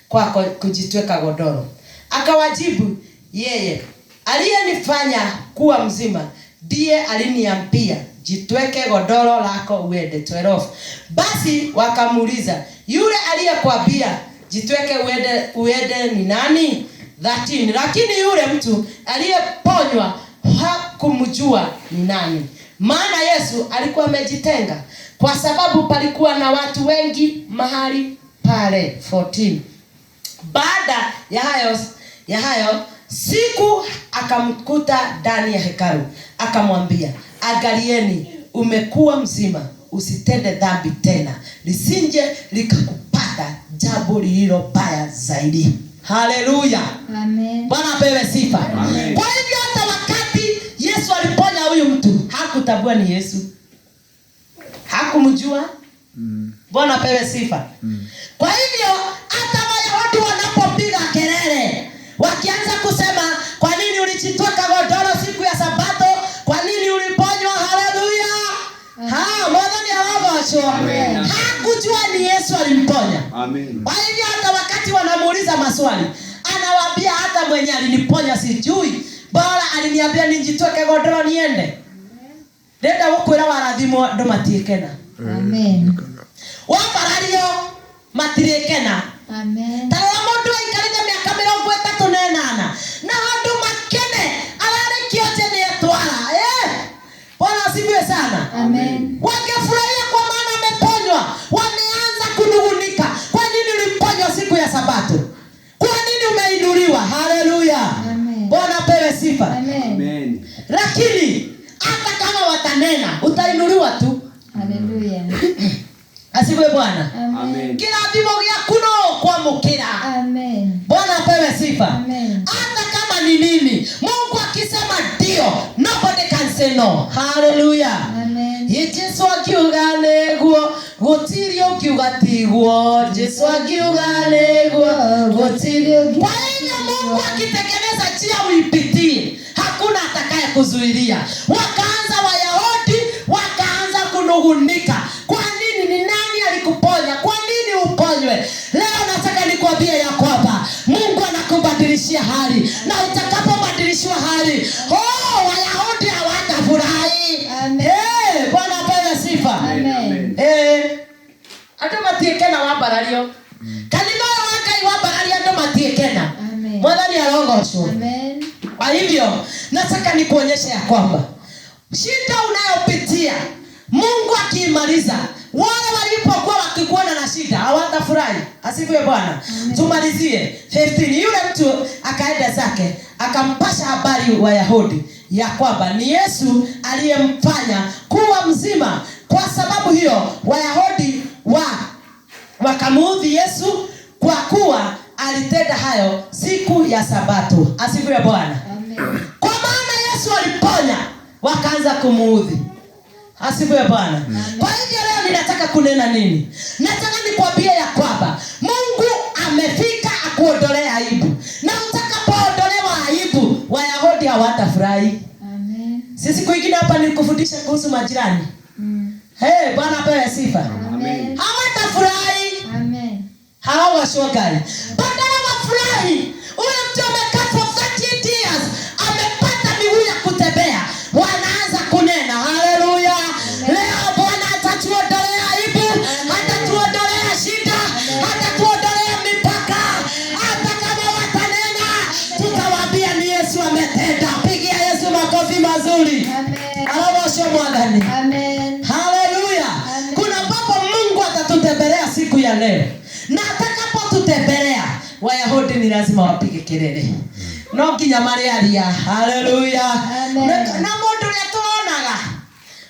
kwako kujitweka godoro. Akawajibu, yeye aliyenifanya kuwa mzima ndiye aliniambia jitweke godoro lako uende. 12. Basi wakamuuliza, yule aliyekwambia jitweke uende ni nani? 13. Lakini yule mtu aliyeponywa hakumjua ni nani, maana Yesu alikuwa amejitenga kwa sababu palikuwa na watu wengi mahali pale. 14. Baada ya hayo siku akamkuta ndani ya hekalu, akamwambia, angalieni, umekuwa mzima, usitende dhambi tena, lisinje likakupata jambo lililo baya zaidi. Haleluya. Amen. Bwana apewe sifa. Amen. Kwa hivyo hata wakati Yesu aliponya huyu mtu, hakutambua ni Yesu. Hakumjua. Bwana apewe sifa. Kwa hivyo hata Wayahudi wanapopiga kelele, wakianza kusema kwa nini ulichitweka godoro siku ya Sabato? Kwa nini uliponywa? Haleluya. Mwadhani alogosho. Hakujua ni Yesu alimponya. Amen. Kwa hivyo hata wakati wanamuuliza maswali, anawaambia hata mwenye aliniponya sijui. Bora aliniambia nijitweke godoro niende. Ndenda gukwira warathimo ndo matiekena. Amen. Wabarario matiekena. Amen. Tawa mundu aikarite miaka 38 na andu makene ararikio jeni etwara. Bwana asifiwe sana. Amen. Wangefurahia kwa maana ameponywa. Wameanza kunugunika. Kwa nini uliponywa siku ya Sabato? Kwa nini umeinuliwa? Haleluya. Amen. Bwana apewe sifa. Amen. Amen. Lakini hata kama watanena, utainuliwa tu. Haleluya. Asifiwe Bwana. Amen. Kirathimo gĩaku no kwamũkĩra. Amen. Bwana apewe sifa. Amen. Hata kama ni nini, Mungu akisema ndio, nobody can say no. Hallelujah. Amen. Yesu akiuga nĩguo, gũtirĩ ũngiuga tiguo. Yesu akiuga nĩguo, gũtirĩ ũngiuga. Kwa hiyo Mungu akitengeneza njia uipitie, hakuna atakaye kuzuilia. Wakaanza Wayahudi, wakaanza kunugunika. Kwa nini? Ni nani alikuponya? Kwa nini uponywe? Leo nataka nikwambie ya kwamba Mungu anakubadilishia hali, na utakapobadilishiwa hali, Wayahudi hawatafurahi. Amen. Bwana apewe sifa. Amen. Ando matiekena wabarario. Kanitha wa Ngai wabararia ando matiekena. Amen. Mwathani arogocwo. Amen. Kwa hivyo nataka nikuonyeshe ya kwamba shida unayopitia Mungu akiimaliza, wale walipokuwa wakikuona na shida hawatafurahi. Asifiwe Bwana. Tumalizie 15. Yule mtu akaenda zake akampasha habari Wayahudi ya kwamba ni Yesu aliyemfanya kuwa mzima. Kwa sababu hiyo Wayahudi wakamuudhi Yesu kwa kuwa alitenda hayo siku ya Sabato. Asifiwe Bwana. Amen. Kwa maana Yesu aliponya, wakaanza kumuudhi. Asifiwe Bwana. Kwa hivyo leo ninataka kunena nini? Nataka nikwambie ya kwamba Mungu amefika akuondolee aibu. Na utakapoondolewa aibu, Wayahudi hawatafurahi. Amen. Sisi kwingine hapa nilikufundisha kuhusu majirani. Bwana apewe sifa. Amen. Hawatafurahi. Amen. Hawa washogai. Badala wafurahi, huyo mtu amekaa for 38 years, amepata miguu ya kutembea. Wanaanza kunena. Haleluya. Leo Bwana atatuondolea aibu, atatuondolea shida, atatuondolea mipaka. Hata kama watanena, tutawaambia ni Yesu ametenda. Pigia Yesu makofi mazuri. Amen. Alawasho mwadhani. Amen. Haleluya. Amen. Kuna mambo Mungu atatutembelea siku ya leo. Na atakapotutembelea, Wayahudi ni lazima wapige kelele. No nginya mariaria. Haleluya. Amen. Na mundu ria tuonaga,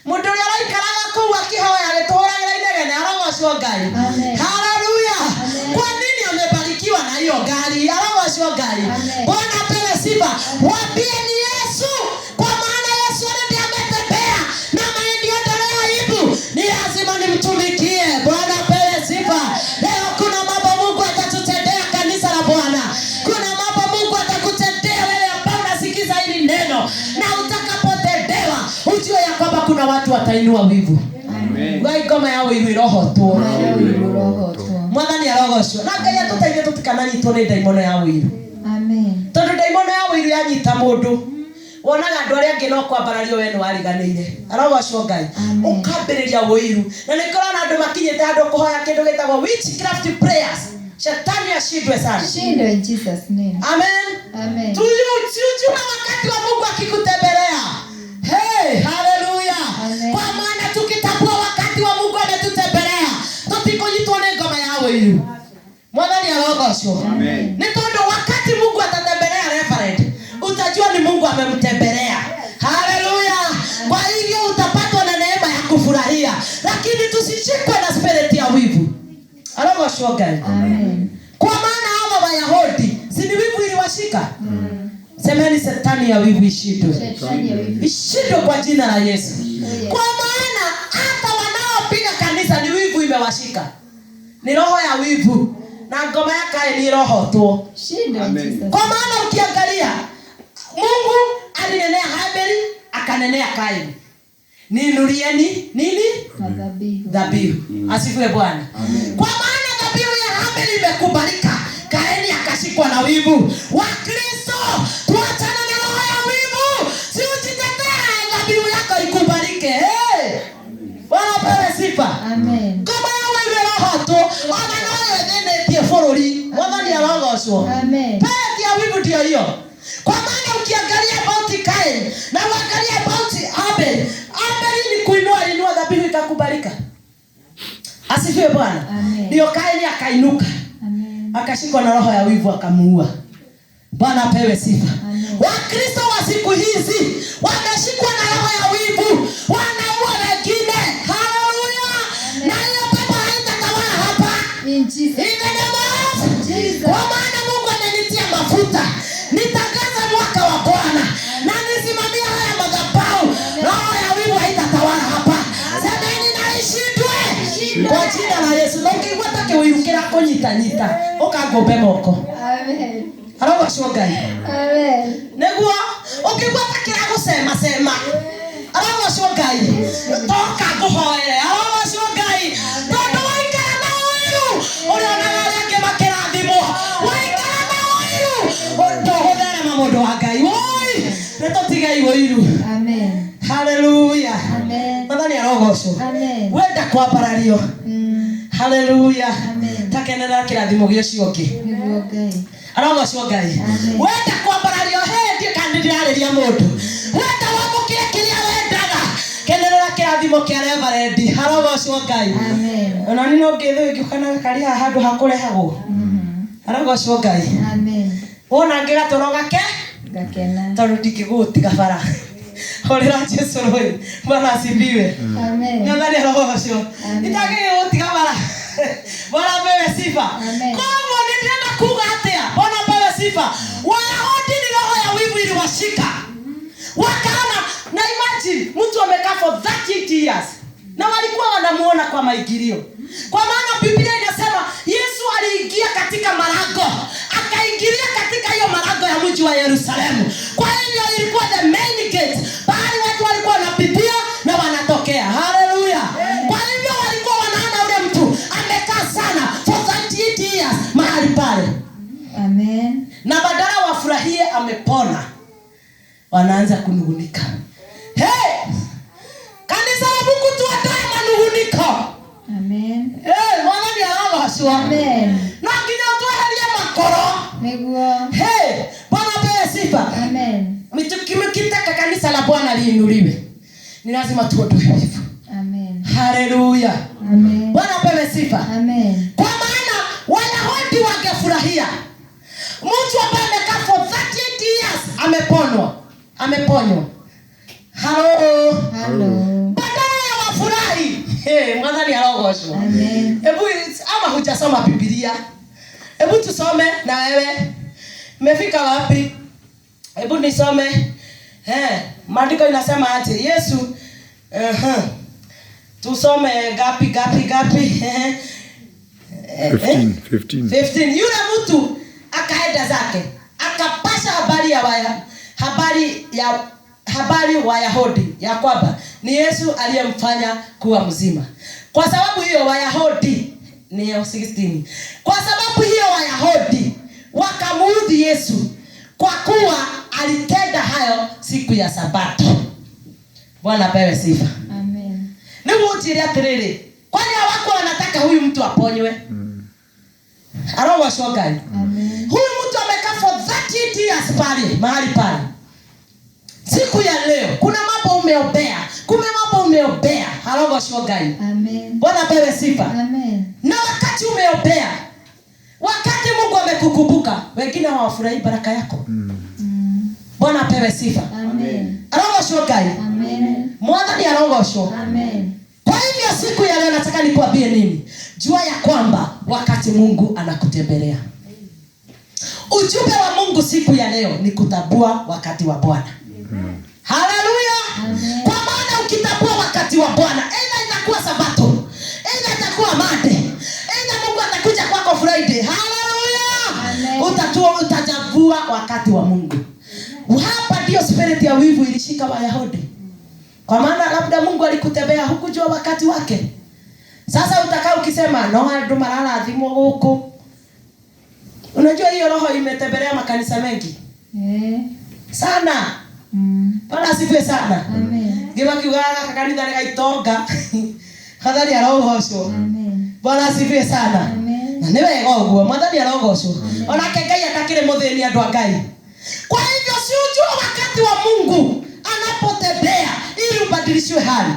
mundu ria araikaraga kuu akihoya gituragira inegene arogocwo Ngai. Amen. Haleluya. Amen. Kwa nini amebarikiwa na hiyo gari? Arogocwo Ngai. Amen. Bwana apewe sifa. Waambie ni Yesu, kwa maana Yesu ndiye ametembea na ameniondolea aibu. Ni lazima nimtumikie. Bwana apewe sifa. Leo kuna mambo Mungu atatutendea kanisa la Bwana. Kuna mambo Mungu atakutendea wewe ambao unasikiza hili neno. Na utakapotendewa, ujue ya kwamba kuna watu watainua wivu. Amen. Ngai ngoma ya wivu irohotwo. Mwathani arogocwo. Na Ngai atuteithie tutikananyitwo nĩ ndaimono ya wivu. Amen. Tondu ndaimono ya wivu yanyita mundu, wonaga andu aria angi no kwambarario we ni wariganire. Arogocwo Ngai. Ukambiriria wivu. Na nikorana andu makinyite handu kuhoya kindu gitagwo witchcraft prayers. Shetani ashindwe sana. Shindwe in Jesus name. Amen. Amen. Tujue wakati wa Mungu akikutembelea. Haleluya. Amen. Kwa maana tukitambua wakati wa Mungu ametutembelea, tutikonyitwo nĩ ngoma ya wivu. Mwathani arogocwo. Amen. Ni tondu wakati Mungu atatembelea Reverend, utajua ni Mungu amemtembelea. Haleluya. Kwa hivyo utapatwa na neema ya kufurahia, lakini tusishikwe na spirit ya wivu. Arogocwo Ngai. Amen. Kwa maana hawa Wayahudi Shetani ya wivu ishindwe. Shetani ya wivu. Ishindwe kwa jina la Yesu. yes. Kwa maana hata wanaopiga kanisa ni wivu imewashika. Ni roho ya wivu. Na ngoma yake ni roho tu. Shindwe Jesus. Kwa maana ukiangalia Mungu alinenea Habili, akanenea Kaini. Ninulieni nini? Dhabihu. Asifiwe Bwana. Kwa maana dhabihu ya Habili imekubalika, Kaini akashikwa na wivu. Wakristo, tuachane na roho ya wivu. Si ujitetee, dhabihu yako ikubalike. Hey! Bwana apewe sifa. Amen. Kama wewe roho tu, ona nawe nene tie forori. Mwadhani alogoswo. Amen. Pete ya wivu ndio hiyo. Kwa maana ukiangalia about Kain na uangalia about Abel, Abel ni kuinua dhabihu ikakubalika. Asifiwe Bwana. Ndio Kain akainuka. Amen. Akashikwa na roho ya wivu akamuua. Bwana apewe sifa. Wakristo wa siku hizi wameshikwa na roho ya wivu, wanaua wengine. Haleluya. Na hiyo pepo haitatawala hapa. In Jesus. In the name of Jesus. Kwa maana Mungu amenitia mafuta. Nitangaza mwaka wa Bwana na nisimamia haya madhabahu. Roho ya wivu haitatawala hapa. Semeni na ishindwe kwa jina la Yesu. Na ukigwa take wirukira kunyitanyita ukagombe moko. Amen. Halafu shogai. Amen. Neguo ukigwa take gusema sema. Halafu shogai. Toka kuhoere. Halafu shogai. Tondu waikara na wiru. Uliona wale makirathimo. Waikara na wiru. Ndohothere mamundu wa Ngai. Oi! Neto tigai wiru. Amen. Hallelujah. Amen. Madhani arogosho. Amen. Wenda kwa barario. Hallelujah. Amen. Takenera kirathimo gĩcio kĩ. Nĩguo Ngai. Arogocwo Ngai. Wenda kwa barario he kandidariria mũndũ. Wenda wamũkire kĩrĩa wendaga. Kenera kirathimo kĩa Reverend. Arogocwo Ngai. Amen. Ona ni no ngĩthũ ngĩkana karia handũ hakurehagwo. Arogocwo Ngai. Amen. Wona ngĩgatoro gake Gakena. tondũ ndingĩgũtiga bara. Horera Jesu roho. Bwana asifiwe. Amen. Nadhani roho sio. Nitagĩgũtiga bara. Bwana apewe sifa. Kwa nini kuga atia? Bwana apewe sifa. Wayahudi ni roho ya wivu iliwashika. Wakaona na imagine mtu amekaa for 38 years. Na walikuwa wanamuona kwa maigilio. Kwa maana Biblia inasema Yesu aliingia katika malango. Akaingilia katika hiyo malango ya mji wa Yerusalemu. Kwa hivyo ilikuwa the main gate. Bali watu walikuwa wanapitia na wanatokea. Haleluya. Kwa hivyo walikuwa wanaona yule mtu amekaa sana for 38 years mahali pale. Amen. Na badala wafurahie amepona, wanaanza kunungunika. Hey! Kanisa la Mungu tuatoe manunguniko. Amen. Mwana ni arogocwo. Amen. Na nginya tweherie makoro. Nĩguo. Bwana apewe sifa. Amen. Mkitaka kanisa la Bwana liinuliwe, ni lazima tuondoe wivu. Amen. Haleluya. Amen. Bwana apewe sifa. Amen. Kwa maana Wayahudi wangefurahia mtu ambaye amekaa for 38 years ameponywa. Hello. Badala ya wafurahi, mwadhani arogocwo. Amen. Hebu ama hujasoma Biblia. Hebu tusome na wewe. Umefika wapi? Hebu nisome. Maandiko inasema aje? Yesu tusome gapi? 15. Yule mtu akaenda zake, akapasha habari Wayahudi ya kwamba ni Yesu aliyemfanya kuwa mzima. Kwa sababu hiyo Wayahudi ni 16. Kwa sababu hiyo Wayahudi wakamuudhi Yesu kwa kuwa alitenda hayo siku ya Sabato. Bwana apewe sifa. Amen. Ndio utiria tiriri. Kwani hawako wanataka huyu mtu aponywe? Arogocwo Ngai. Amen. Huyu mtu amekaa for 38 years pale, mahali pale. Siku ya leo kuna mambo umeombea. Arogocwo Ngai. Amen. Bwana apewe sifa. Amen. Na wakati umeombea, wakati Mungu amekukumbuka, wengine hawafurahi baraka yako. Bwana apewe sifa. Amen. Arogocwo Ngai. Amen. Mwathani arogocwo. Amen. Kwa hivyo siku ya leo nataka nikwambie nini? Jua ya kwamba wakati Mungu anakutembelea, ujumbe wa Mungu Mungu siku ya leo ni kutambua wakati wa Bwana. Haleluya. Kwa maana ukitabua wakati wa Bwana, aidha itakuwa Sabato, aidha itakuwa Monday, aidha Mungu atakuja kwako Friday. Haleluya. Utajavua wakati wa Mungu. Hapa ndio spirit ya wivu ilishika Wayahudi. Kwa maana labda Mungu alikutembea hukujua wakati wake. Sasa utakaa ukisema no ndo marala adhimu huko. Unajua hiyo roho imetembelea makanisa mengi. Sana. Bwana asifiwe sana. Amen. Giba kiugara kanitha ni gaitonga. Hadhari ya roho ucio. Amen. Bwana asifiwe sana. Amen. Na ni wega uguo, mwathani ya roho ucio. Ona Ngai atakire muthini andu a Ngai. Kwa hivyo si ujua wakati wa Mungu anapotembea ili ubadilishwe hali.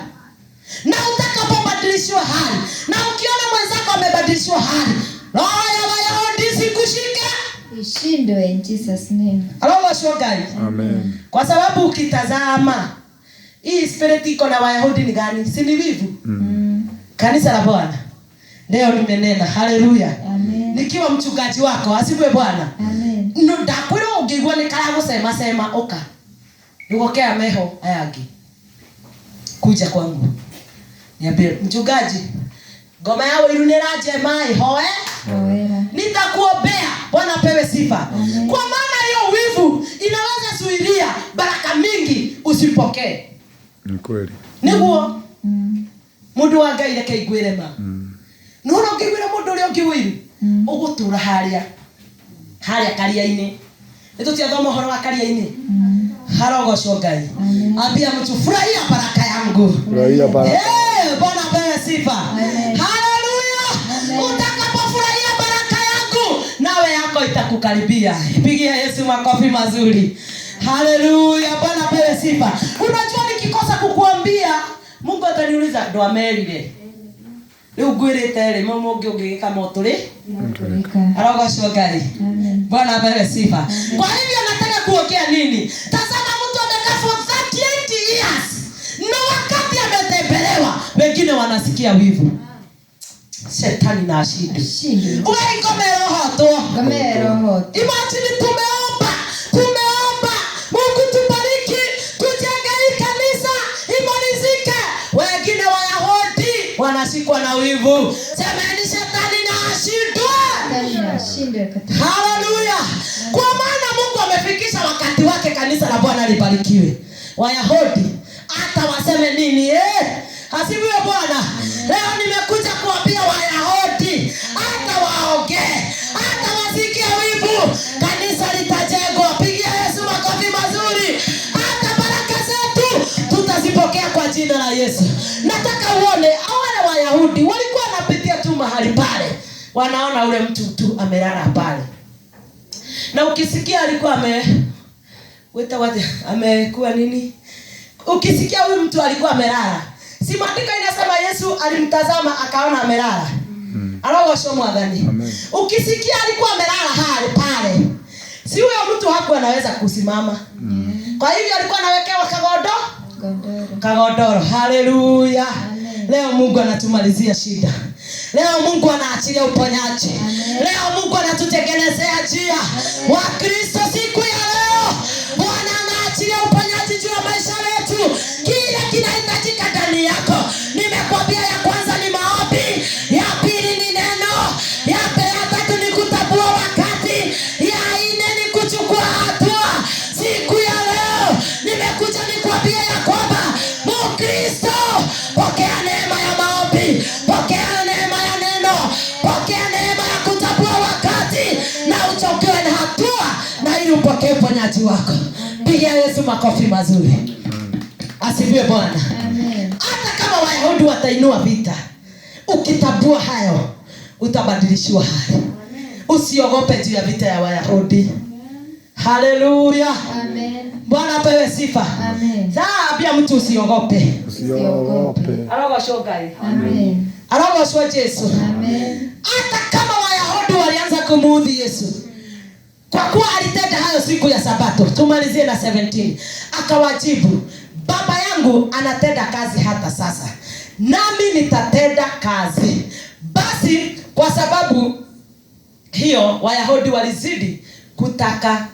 Na utakapobadilishwa hali, na ukiona mwenzako amebadilishwa hali, roho ya Wayahudi sikushike. Ishindwe in Jesus name. Roho shogai. Amen. Kwa sababu ukitazama hii spirit iko na Wayahudi ni gani? Si ni wivu. Kanisa la Bwana leo nimenena. Haleluya. Amen. Nikiwa mchungaji wako, asifiwe Bwana. Amen. No ndakwira ungigwa ni kala gusema oka. Nigokea meho ayagi. Kuja kwangu. Niambie mchungaji, ngoma yao iruniraje mai hoe? Oera. Nitakuombea. Bwana apewe sifa. Amen. Kwa maana hiyo wivu inaweza zuilia baraka mingi usipokee. Ni kweli. Niguo. Mundu wa Ngai reke igwire ma. Nuno ngigwira mundu uri ongiwiru. Ugutura haria karia-ini. Nitutiathoma horo wa karia-ini. Harogoco Ngai. Ambia mtu furahia baraka yangu. Furahia baraka. Bwana apewe sifa. Haleluya. Utakapofurahia baraka yangu, nawe yako itakukaribia. Pigia Yesu makofi mazuri. Haleluya. Bwana apewe sifa. Unajua nikikosa kukuambia, Mungu ataniuliza ndo amerire. Leo gwirite ri mumu ungigika moturi. Harogoco Ngai. Bwana apewe sifa. Kwa hivyo nataka kuongea nini? Tazama mtu amekaa for 38 years. Na wakati ametembelewa, wengine wanasikia wivu. Shetani na ashindi. Wewe ngomero hoto. Imagine tumeomba. Mungu tubariki, tujenge hii kanisa, imalizike. Wengine Wayahudi wanashikwa na wivu. Semeni shetani na ashindwe. Haleluya. Kwa maana Mungu amefikisha wakati wake, kanisa la Bwana libarikiwe. Wayahudi hata waseme nini Asifiwe Bwana. Leo nimekuja kuambia Wayahudi hata waongee, hata wasikie wivu, kanisa litajengwa. Pigia Yesu makofi mazuri. Hata baraka zetu tutazipokea kwa jina la Yesu. Nataka uone wale Wayahudi walikuwa wanapitia tu mahali pale. Wanaona ule mtu tu amelala pale. Na ukisikia alikuwa amekuwa nini? Ukisikia huyu mtu alikuwa amelala, si maandiko inasema Yesu alimtazama akaona amelala. Alogoco mwathani. Ukisikia alikuwa amelala hali pale, si huyo mtu hakuwa anaweza kusimama. Kwa hivyo alikuwa anawekewa kagodoro. Haleluya. Leo Mungu anatumalizia shida. Leo Mungu anaachilia uponyaji. Leo Mungu anatutengenezea njia. Wa Kristo siku ya leo Bwana anaachilia uponyaji juu ya maisha yetu. Kile kinahitajika ndani yako. Nimekwambia ya kwanza ni maombi, ya pili ni neno, ya tatu ni kutambua wakati, ya nne ni kuchukua hatua. Siku ya leo nimekuja nikwambia ya kwamba Mkristo, pokea neema ya maombi, pokea neema ya neno, pokea neema ya kutambua wakati na uchokewe na hatua, na ili upokee uponyaji wako. Pigia Yesu makofi mazuri. Asifiwe Bwana. Hata kama Wayahudi watainua vita, ukitambua hayo utabadilishwa hali. Usiogope juu ya vita ya Wayahudi. Haleluya. Bwana apewe sifa. Sasa pia mtu usiogope. Alogoco Ngai. Alogoco Yesu. Hata kama Wayahudi walianza kumuudhi Yesu, kwa kuwa alitenda hayo siku ya Sabato. Tumalizie na 17. Akawajibu, Baba yangu anatenda kazi hata sasa, nami nitatenda kazi. Basi kwa sababu hiyo Wayahudi walizidi kutaka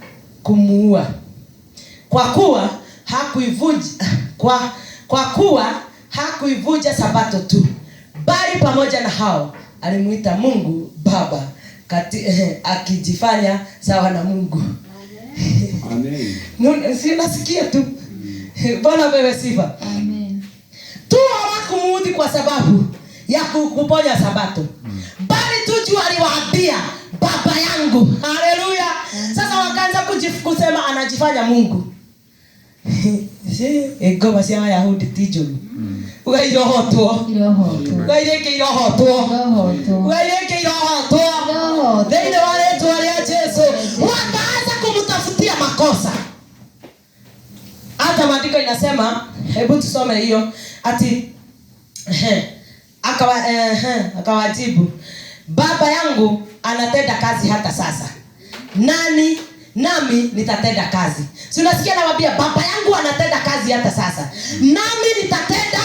kumuua, kwa kuwa hakuivunja sabato tu, bali pamoja na hao alimuita Mungu Baba akijifanya sawa na Mungu. Amen. Si nasikia tu. Bwana wewe sifa. Amen. Tu hawakumuudhi kwa sababu ya kuponya sabato, bali tu juu aliwaambia Baba yangu. Haleluya. Sasa wakaanza kusema anajifanya Mungu. Ego basi ya Yahudi tijulu. Ugairehotwo. Ndio wale tu wale Yesu wakaanza kumtafutia makosa. Hata maandiko inasema, hebu tusome hiyo, ati akawajibu, Baba yangu anatenda kazi hata sasa, nami nitatenda kazi. Si unasikia nawaambia Baba yangu anatenda kazi hata sasa, nami nitatenda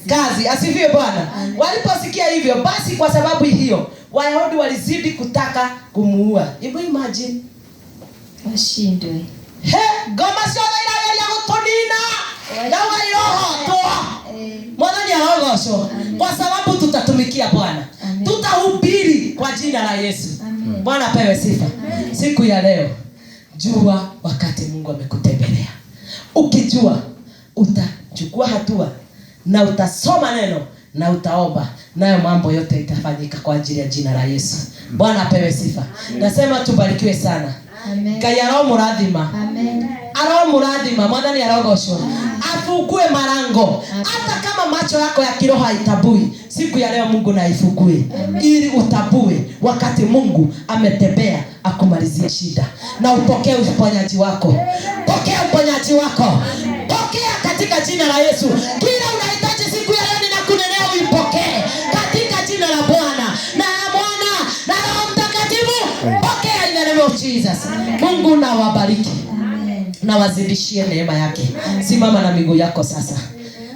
kazi. Asifiwe Bwana. Waliposikia hivyo, basi kwa sababu hiyo Wayahudi walizidi kutaka kumuua. Hebu imagine. Washindwe. Goma sio ile ya kutonina. Dawa yote. Mwana ni aogosho. Kwa sababu tutatumikia Bwana. Tutahubiri kwa jina la Yesu. Bwana apewe sifa. Siku ya leo, jua wakati Mungu amekutembelea. Ukijua utachukua hatua na utasoma neno na utaomba, nayo mambo yote itafanyika kwa ajili ya jina la Yesu. Bwana apewe sifa. Nasema tubarikiwe sana. Amen. Kayaro muradhima. Amen. Aro muradhima, mwadhani arogosho. Afungue marango. Hata kama macho yako ya kiroho haitabui, siku ya leo Mungu na ifungue. Ili utabue wakati Mungu ametembea akumalizie shida. Na upokee uponyaji wako. Pokea uponyaji wako. Pokea katika jina la Yesu. Kila unahitaji siku ya leo ninakunenea uipokee katika jina la Bwana na Mwana na Roho Mtakatifu. Pokea in the name of Jesus. Mungu na wabariki. Na wazidishie neema yake. Simama na miguu yako sasa.